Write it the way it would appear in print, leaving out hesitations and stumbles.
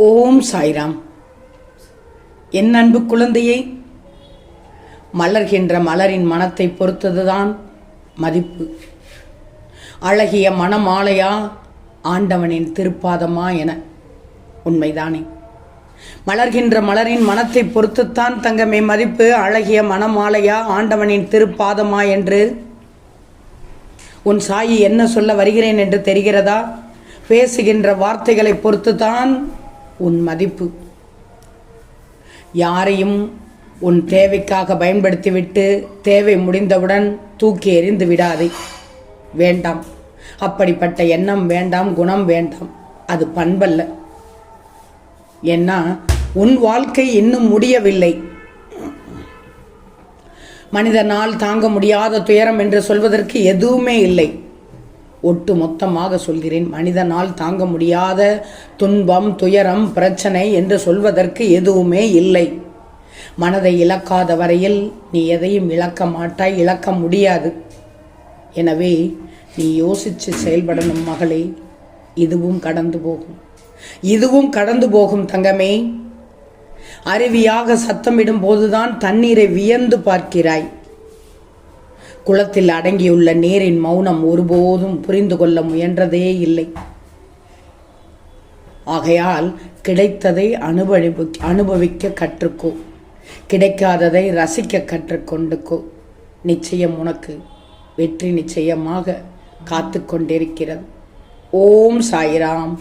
ஓம் சாய்ராம். என் அன்பு குழந்தையை, மலர்கின்ற மலரின் மனத்தை பொறுத்ததுதான் மதிப்பு. அழகிய மணமாலையா, ஆண்டவனின் திருப்பாதமா என உண்மைதானே? மலர்கின்ற மலரின் மனத்தை பொறுத்துத்தான் தங்கமே மதிப்பு. அழகிய மணமாலையா, ஆண்டவனின் திருப்பாதமா என்று உன் சாயி என்ன சொல்ல வருகிறேன் என்று தெரிகிறதா? பேசுகின்ற வார்த்தைகளை பொறுத்துதான் உன் மதிப்பு. யாரையும் உன் தேவைக்காக பயன்படுத்திவிட்டு தேவை முடிந்தவுடன் தூக்கி எறிந்து விடாதே. வேண்டாம், அப்படிப்பட்ட எண்ணம் வேண்டாம், குணம் வேண்டாம். அது பண்பல்ல. ஏன்னா உன் வாழ்க்கை இன்னும் முடியவில்லை. மனிதனால் தாங்க முடியாத துயரம் என்று சொல்வதற்கு எதுவுமே இல்லை. ஒட்டு மொத்தமாக சொல்கிறேன், மனிதனால் தாங்க முடியாத துன்பம், துயரம், பிரச்சனை என்று சொல்வதற்கு எதுவுமே இல்லை. மனதை இழக்காத வரையில் நீ எதையும் இழக்க மாட்டாய், இழக்க முடியாது. எனவே நீ யோசித்து செயல்படணும் மகளே. இதுவும் கடந்து போகும், இதுவும் கடந்து போகும் தங்கமே. அருவியாக சத்தமிடும் போதுதான் தண்ணீரை வியந்து பார்க்கிறாய். குளத்தில் அடங்கியுள்ள நீரின் மௌனம் ஒருபோதும் புரிந்து கொள்ள முயன்றதே இல்லை. ஆகையால் கிடைத்ததை அனுபவிக்க கற்றுக்கோ, கிடைக்காததை ரசிக்க கற்றுக்கொண்டுக்கோ. நிச்சயம் உனக்கு வெற்றி நிச்சயமாக காத்து கொண்டிருக்கிறது. ஓம் சாய்ராம்.